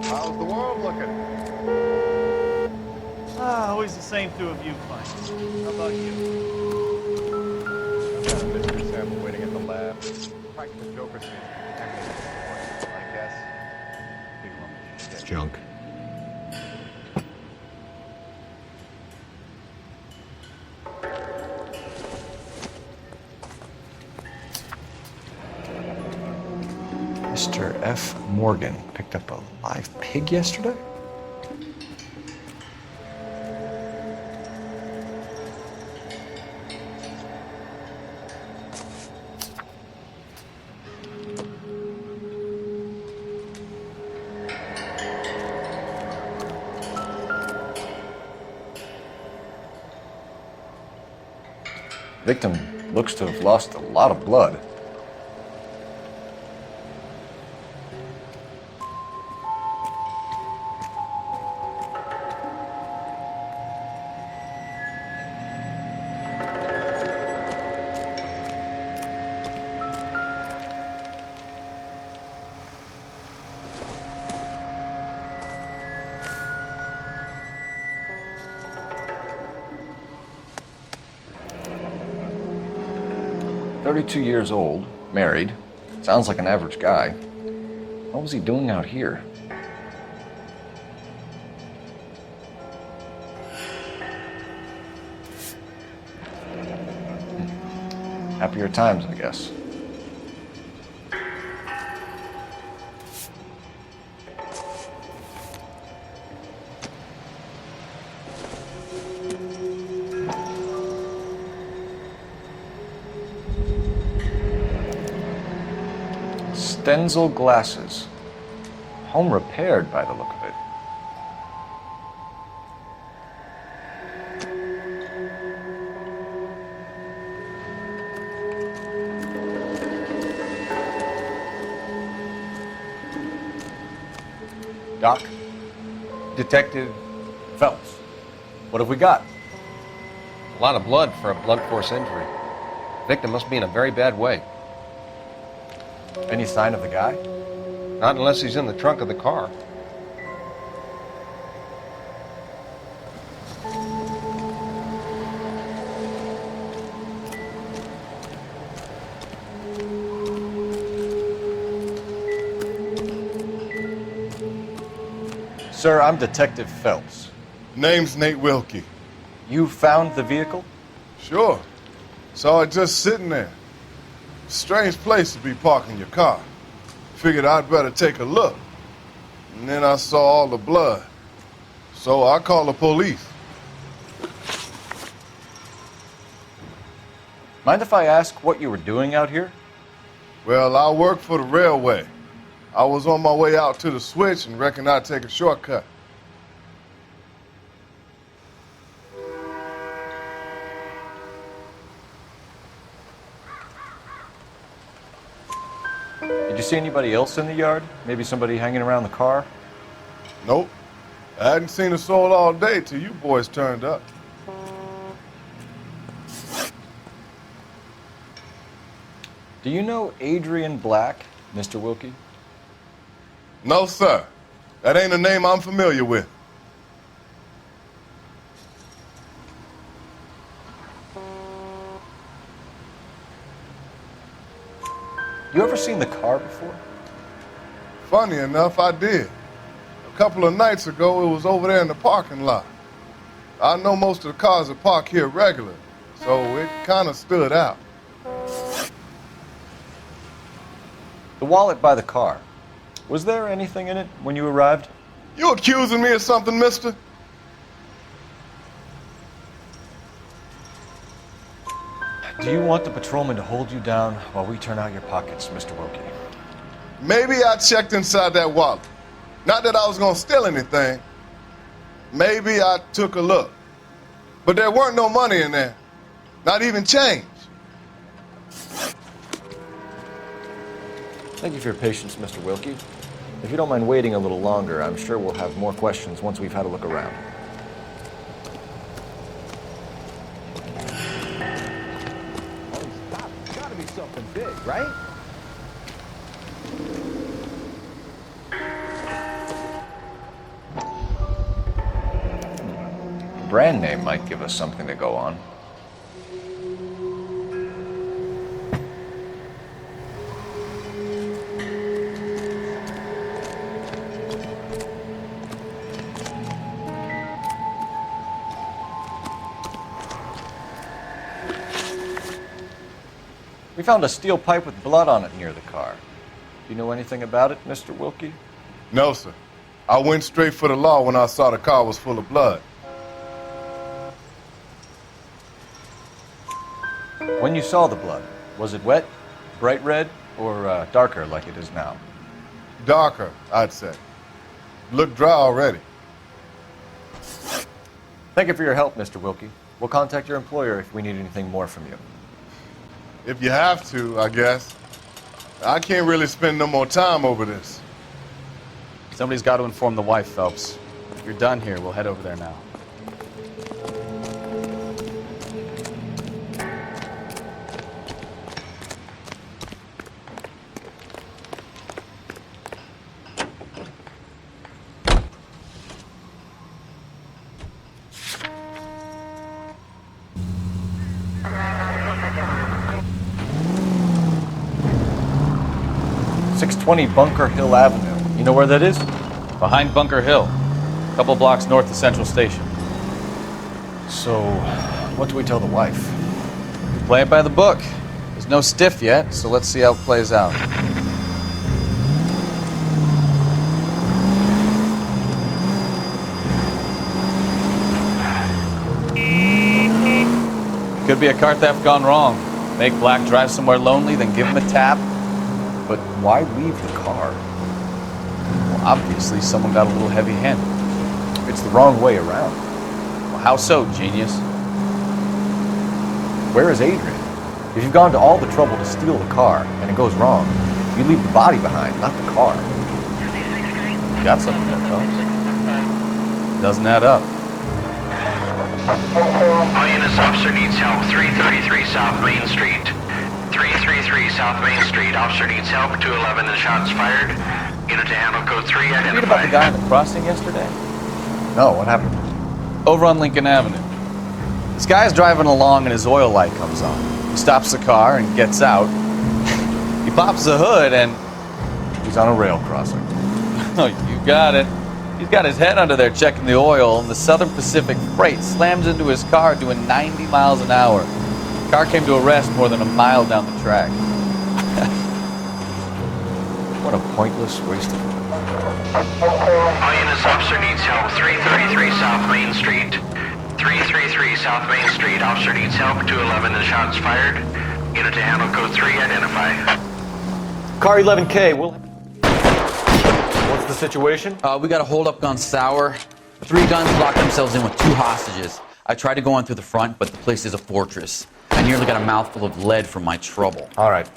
How's the world looking? Always the same two of you fighting. How about you? I've got a mystery sample waiting at the lab. Practical Joker seems contaminated, I guess. Big lump of shit. It's junk. Mr. F. Morgan picked up a live pig yesterday? Victim looks to have lost a lot of blood. "32 years old, married, sounds like an average guy. What was he doing out here?" Happier times, I guess. Stenzel glasses. Home repaired by the look of it. Doc? Detective Phelps. What have we got? A lot of blood for a blunt force injury. Victim must be in a very bad way. Any sign of the guy? Not unless he's in the trunk of the car. Sir, I'm Detective Phelps. Name's Nate Wilkie. You found the vehicle? Sure. Saw it just sitting there. Strange place to be parking your car. Figured I'd better take a look. And then I saw all the blood. So I called the police. Mind if I ask what you were doing out here? Well, I work for the railway. I was on my way out to the switch and reckoned I'd take a shortcut. Did you see anybody else in the yard? Maybe somebody hanging around the car? Nope. I hadn't seen a soul all day till you boys turned up. Do you know Adrian Black, Mr. Wilkie? No, sir. That ain't a name I'm familiar with. You ever seen the car before? Funny enough, I did. A couple of nights ago, it was over there in the parking lot. I know most of the cars are parked here regular, so it kind of stood out. The wallet by the car. Was there anything in it when you arrived? You accusing me of something, mister? Do you want the patrolman to hold you down while we turn out your pockets, Mr. Wilkie? Maybe I checked inside that wallet. Not that I was gonna steal anything. Maybe I took a look. But there weren't no money in there. Not even change. Thank you for your patience, Mr. Wilkie. If you don't mind waiting a little longer, I'm sure we'll have more questions once we've had a look around. big, right? The brand name might give us something to go on. We found a steel pipe with blood on it near the car. Do you know anything about it, Mr. Wilkie? No, sir. I went straight for the law when I saw the car was full of blood. When you saw the blood, was it wet, bright red, or darker like it is now? Darker, I'd say. Looked dry already. Thank you for your help, Mr. Wilkie. We'll contact your employer if we need anything more from you. If you have to, I guess. I can't really spend no more time over this. Somebody's got to inform the wife, Phelps. If you're done here, we'll head over there now. .620 Bunker Hill Avenue. You know where that is? Behind Bunker Hill, a couple blocks north of Central Station. So, what do we tell the wife? Play it by the book. There's no stiff yet, so let's see how it plays out. Could be a car theft gone wrong. Make Black drive somewhere lonely, then give him a tap. But why leave the car? Well, obviously, someone got a little heavy-handed. It's the wrong way around. Well, how so, genius? Where is Adrian? If you've gone to all the trouble to steal the car and it goes wrong, you leave the body behind, not the car. Got something there, Phelps. Doesn't add up. All units, officer needs help. 333 South Main Street. 333 South Main Street. Officer needs help. 211 and shots fired. Unit to handle code 3 Read identified. about the guy in the crossing yesterday? No, what happened? Over on Lincoln Avenue. This guy's driving along and his oil light comes on. He stops the car and gets out. He pops the hood and... He's on a rail crossing. Oh, you got it. He's got his head under there checking the oil, and the Southern Pacific Freight slams into his car doing 90 miles an hour. The car came to a rest more than a mile down the track. What a pointless waste of... All units, officer needs help. 333 South Main Street. 333 South Main Street. Officer needs help. 211 and shots fired. Unit to handle code 3 identify. Car 11K, What's the situation? We got a holdup gone sour. 3 guns locked themselves in with 2 hostages. I tried to go on through the front, but the place is a fortress. I nearly got a mouthful of lead from my trouble. All right.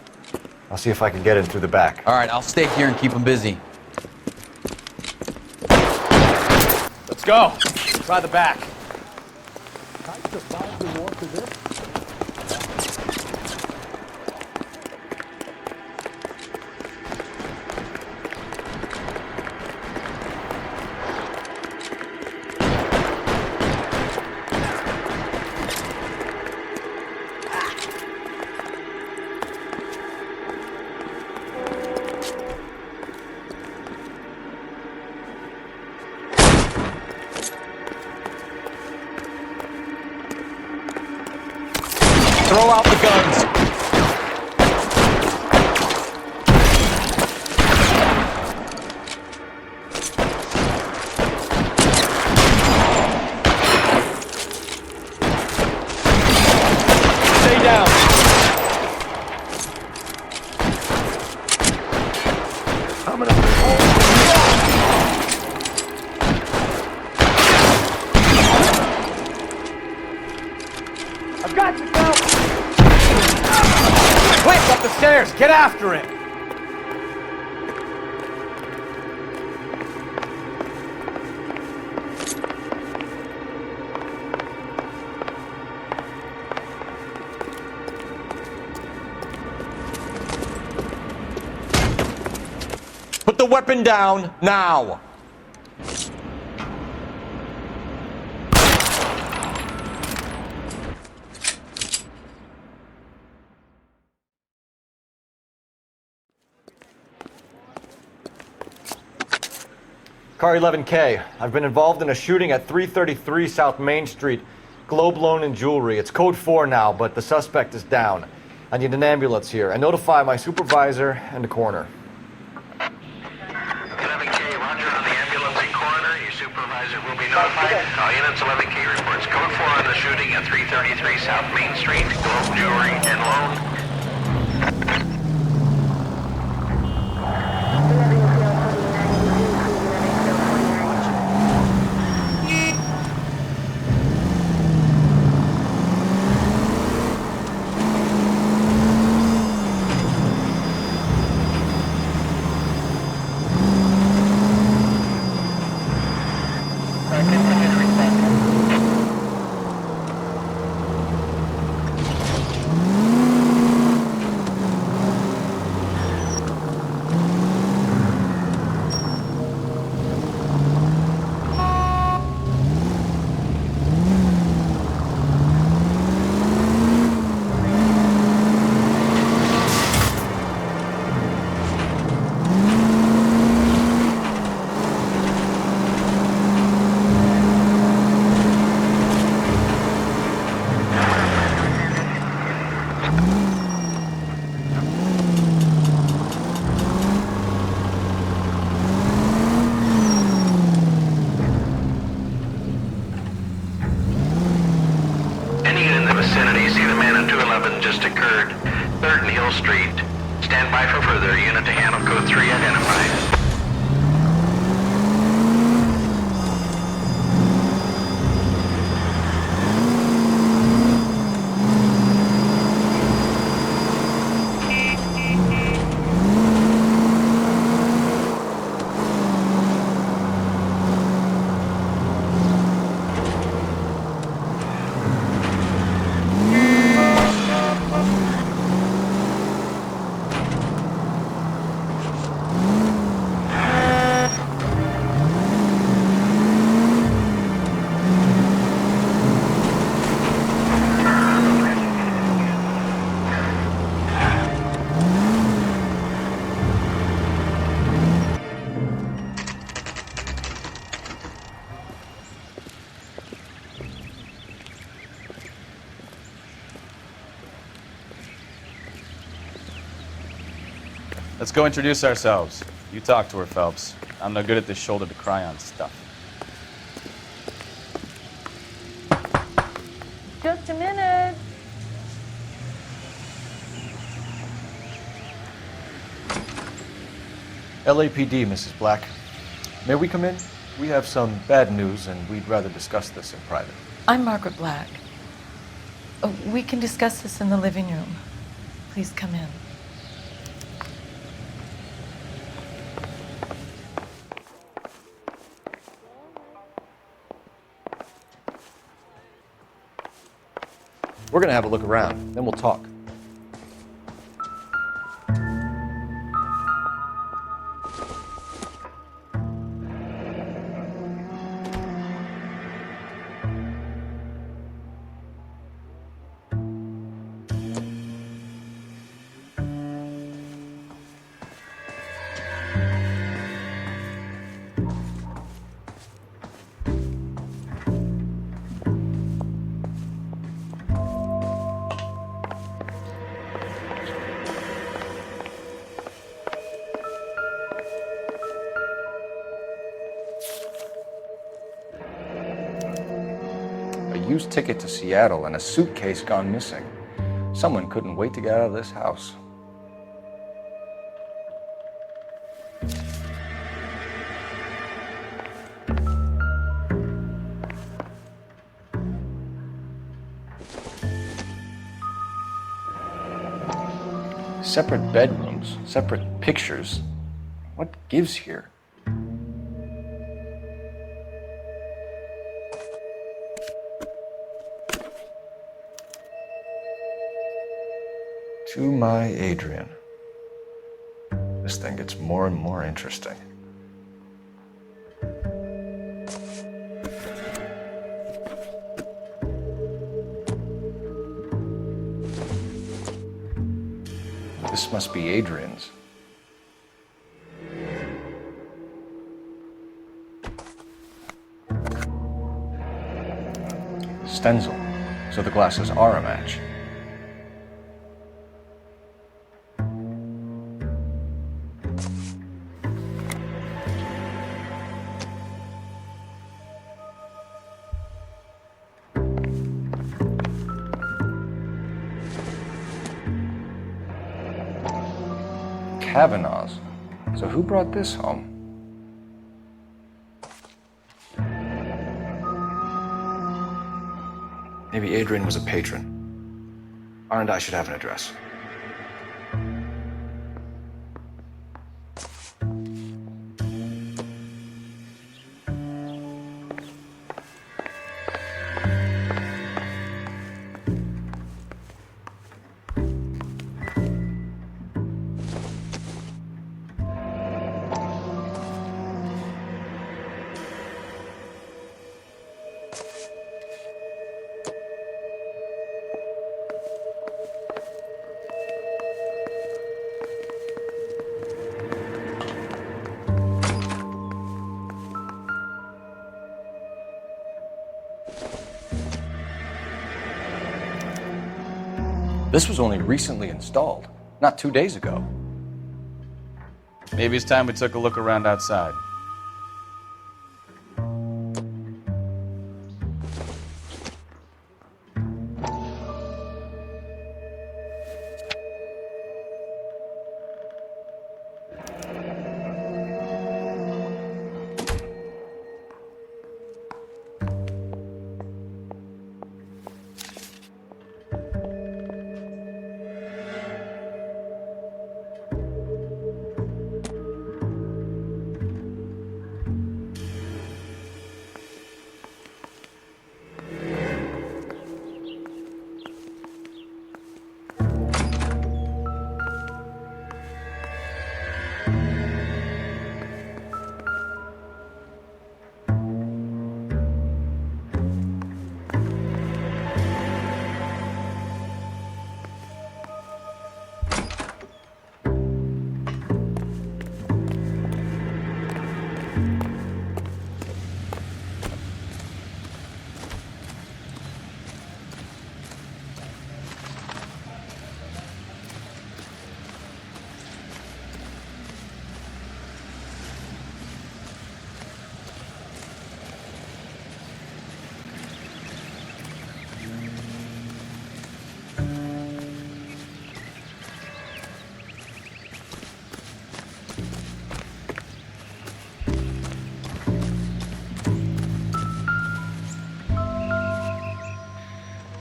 I'll see if I can get in through the back. All right, I'll stay here and keep them busy. Let's go. Try the back. Throw out the guns. Stay down. I'm gonna... I've got you, Phelps! Quick, up the stairs! Get after him! the weapon down now. Car 11K. I've been involved in a shooting at 333 South Main Street. Globe loan and jewelry. It's code 4 now, but the suspect is down. I need an ambulance here. And notify my supervisor and the coroner. 11K, roger on the ambulance and coroner. Your supervisor will be notified. All units, 11K reports code 4 on the shooting at 333 South Main Street. Globe jewelry and loan. Just occurred. 3rd Neal Street. Stand by for further. Unit to handle code 3 identified. Let's go introduce ourselves. You talk to her, Phelps. I'm no good at this shoulder to cry on stuff. Just a minute. LAPD, Mrs. Black. May we come in? We have some bad news, and we'd rather discuss this in private. I'm Margaret Black. Oh, we can discuss this in the living room. Please come in. We're gonna have a look around, then we'll talk. Used ticket to Seattle and a suitcase gone missing. Someone couldn't wait to get out of this house. Separate bedrooms, separate pictures. What gives here? To my Adrian. This thing gets more and more interesting. This must be Adrian's. Stencil, so the glasses are a match. Kavanaugh's. So who brought this home? Maybe Adrian was a patron. R&I should have an address. This was only recently installed, not 2 days ago. Maybe it's time we took a look around outside.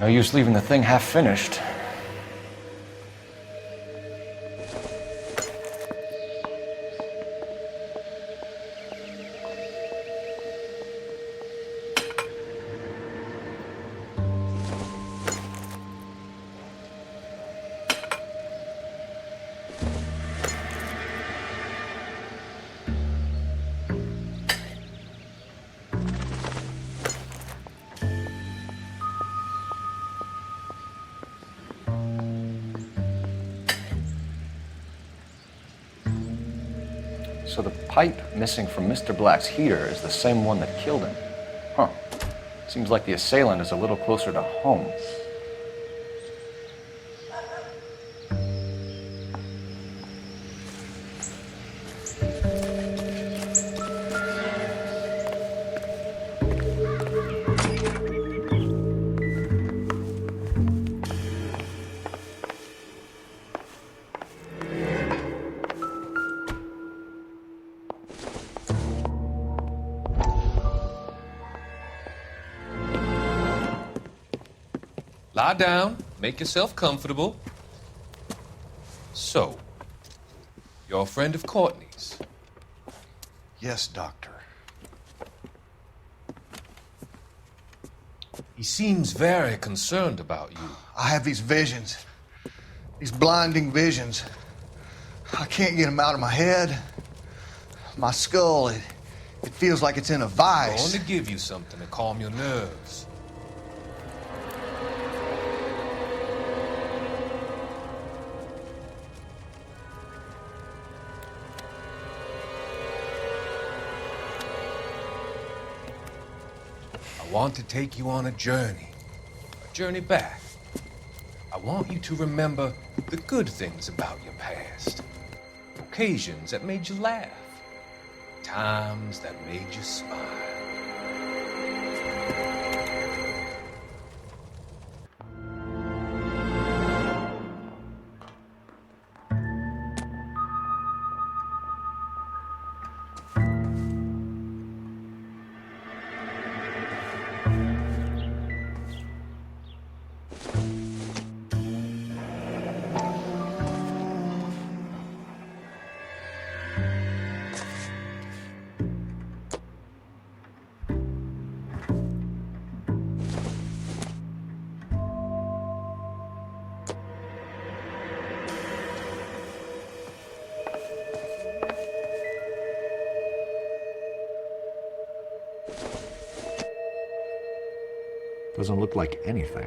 No use leaving the thing half finished. So the pipe missing from Mr. Black's heater is the same one that killed him. Huh. Seems like the assailant is a little closer to home. Lie down, make yourself comfortable. So, you're a friend of Courtney's? Yes, Doctor. He seems very concerned about you. I have these visions. These blinding visions. I can't get them out of my head. My skull, it feels like it's in a I'm vice. going to give you something to calm your nerves. I want to take you on a journey back. I want you to remember the good things about your past. Occasions that made you laugh. Times that made you smile. Doesn't look like anything.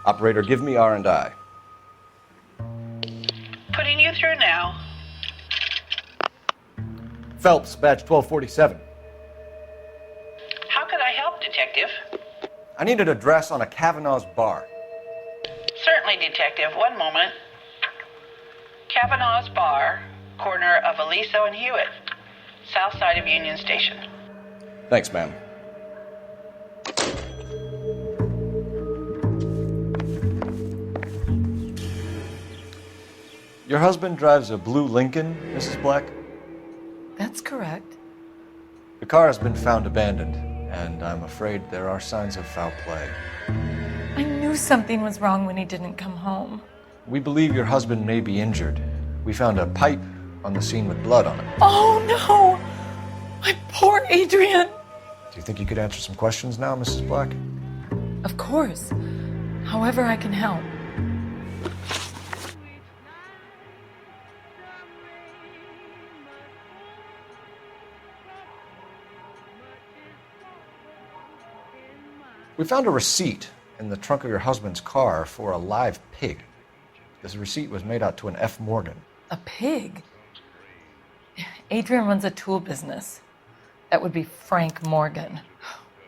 Operator, give me R&I. Putting you through now. Phelps, badge 1247. How could I help, Detective? I need an address on a Kavanaugh's bar. Certainly, Detective. One moment. Kavanaugh's Bar, corner of Aliso and Hewitt, south side of Union Station. Thanks, ma'am. Your husband drives a blue Lincoln, Mrs. Black? That's correct. The car has been found abandoned, and I'm afraid there are signs of foul play. I knew something was wrong when he didn't come home. We believe your husband may be injured. We found a pipe on the scene with blood on it. Oh no! My poor Adrian! Do you think you could answer some questions now, Mrs. Black? Of course. However I can help. We found a receipt in the trunk of your husband's car for a live pig. This receipt was made out to an F. Morgan. A pig? Adrian runs a tool business. That would be Frank Morgan.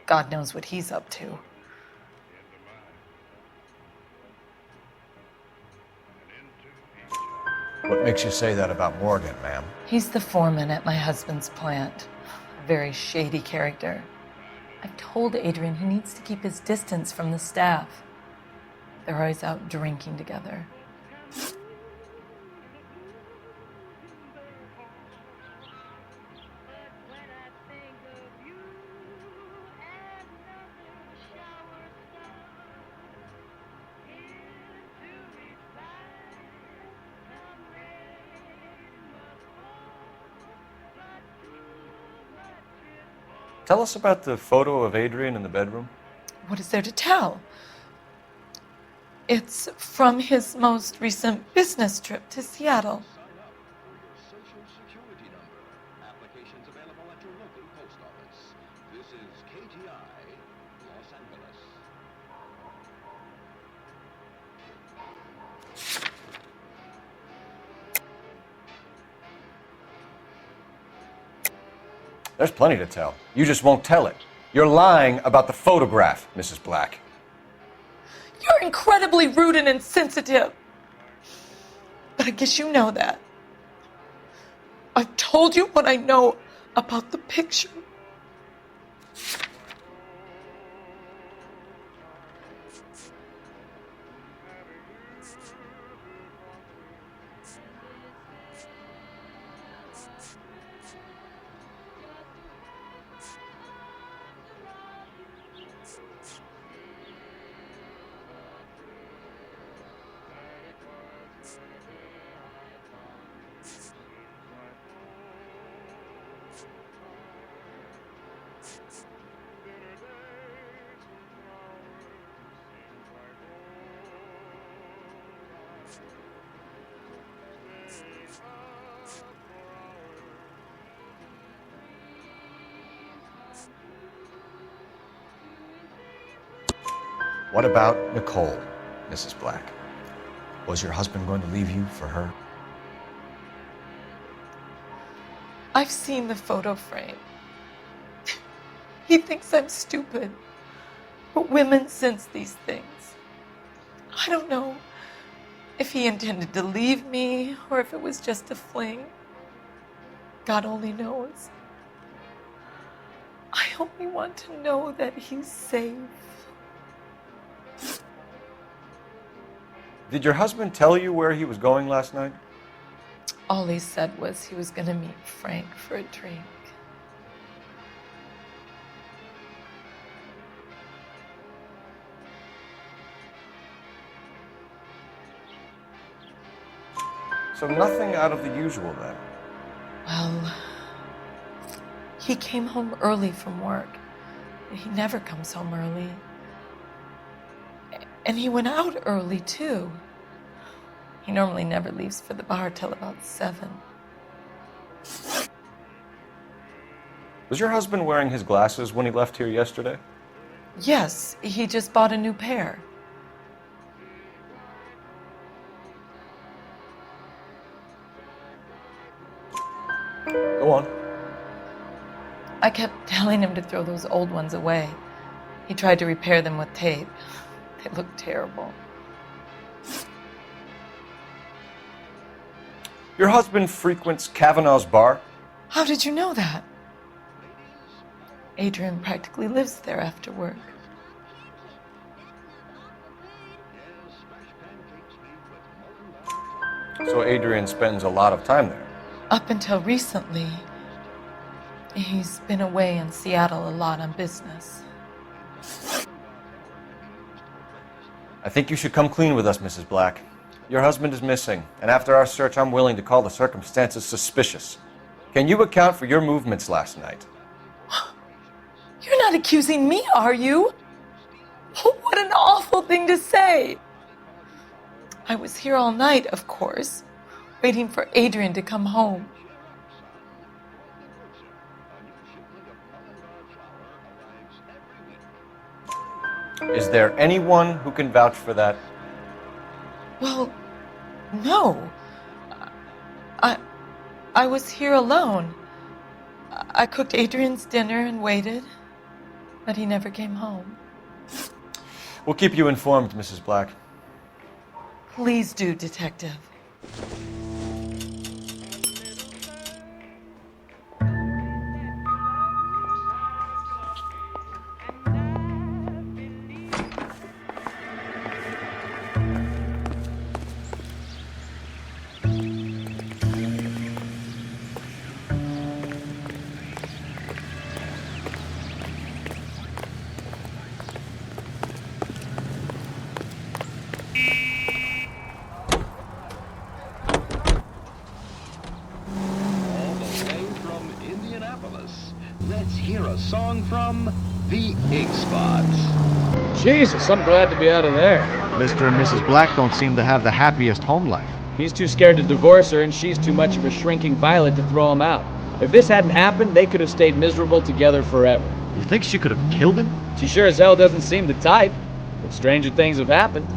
God knows what he's up to. What makes you say that about Morgan, ma'am? He's the foreman at my husband's plant. A very shady character. I've told Adrian he needs to keep his distance from the staff. They're always out drinking together. Tell us about the photo of Adrian in the bedroom. What is there to tell? It's from his most recent business trip to Seattle. There's plenty to tell. You just won't tell it. You're lying about the photograph, Mrs. Black. You're incredibly rude and insensitive. But I guess you know that. I've told you what I know about the picture. What about Nicole, Mrs. Black? Was your husband going to leave you for her? I've seen the photo frame. He thinks I'm stupid. But women sense these things. I don't know if he intended to leave me or if it was just a fling. God only knows. I only want to know that he's safe. Did your husband tell you where he was going last night? All he said was he was going to meet Frank for a drink. So nothing out of the usual then? Well, he came home early from work. He never comes home early. And he went out early, too. He normally never leaves for the bar till about 7. Was your husband wearing his glasses when he left here yesterday? Yes, he just bought a new pair. Go on. I kept telling him to throw those old ones away. He tried to repair them with tape. They look terrible. Your husband frequents Kavanaugh's bar? How did you know that? Adrian practically lives there after work. So Adrian spends a lot of time there? Up until recently, he's been away in Seattle a lot on business. I think you should come clean with us, Mrs. Black. Your husband is missing, and after our search, I'm willing to call the circumstances suspicious. Can you account for your movements last night? You're not accusing me, are you? What an awful thing to say. I was here all night, of course, waiting for Adrian to come home. Is there anyone who can vouch for that? Well, no. I was here alone. I cooked Adrian's dinner and waited, but he never came home. We'll keep you informed, Mrs. Black. Please do, Detective. Let's hear a song from the Ink Spots. Jesus, I'm glad to be out of there. Mr. and Mrs. Black don't seem to have the happiest home life. He's too scared to divorce her, and she's too much of a shrinking violet to throw him out. If this hadn't happened, they could have stayed miserable together forever. You think she could have killed him? She sure as hell doesn't seem the type, but stranger things have happened.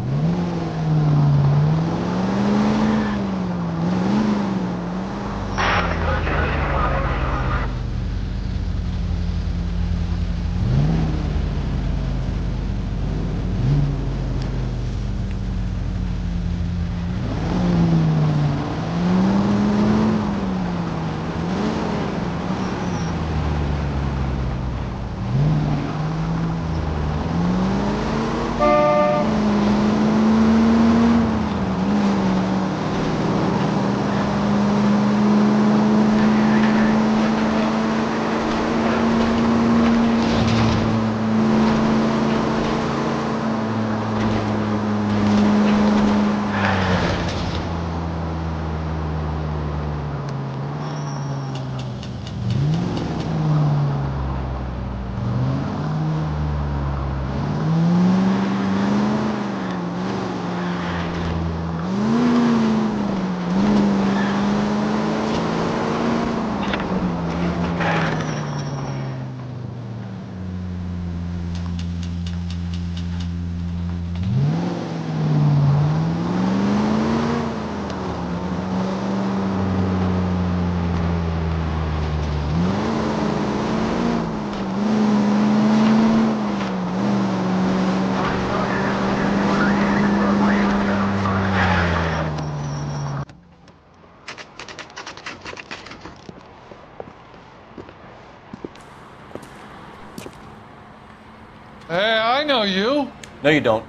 you. No, you don't.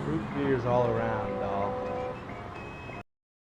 Root beers all around, dog.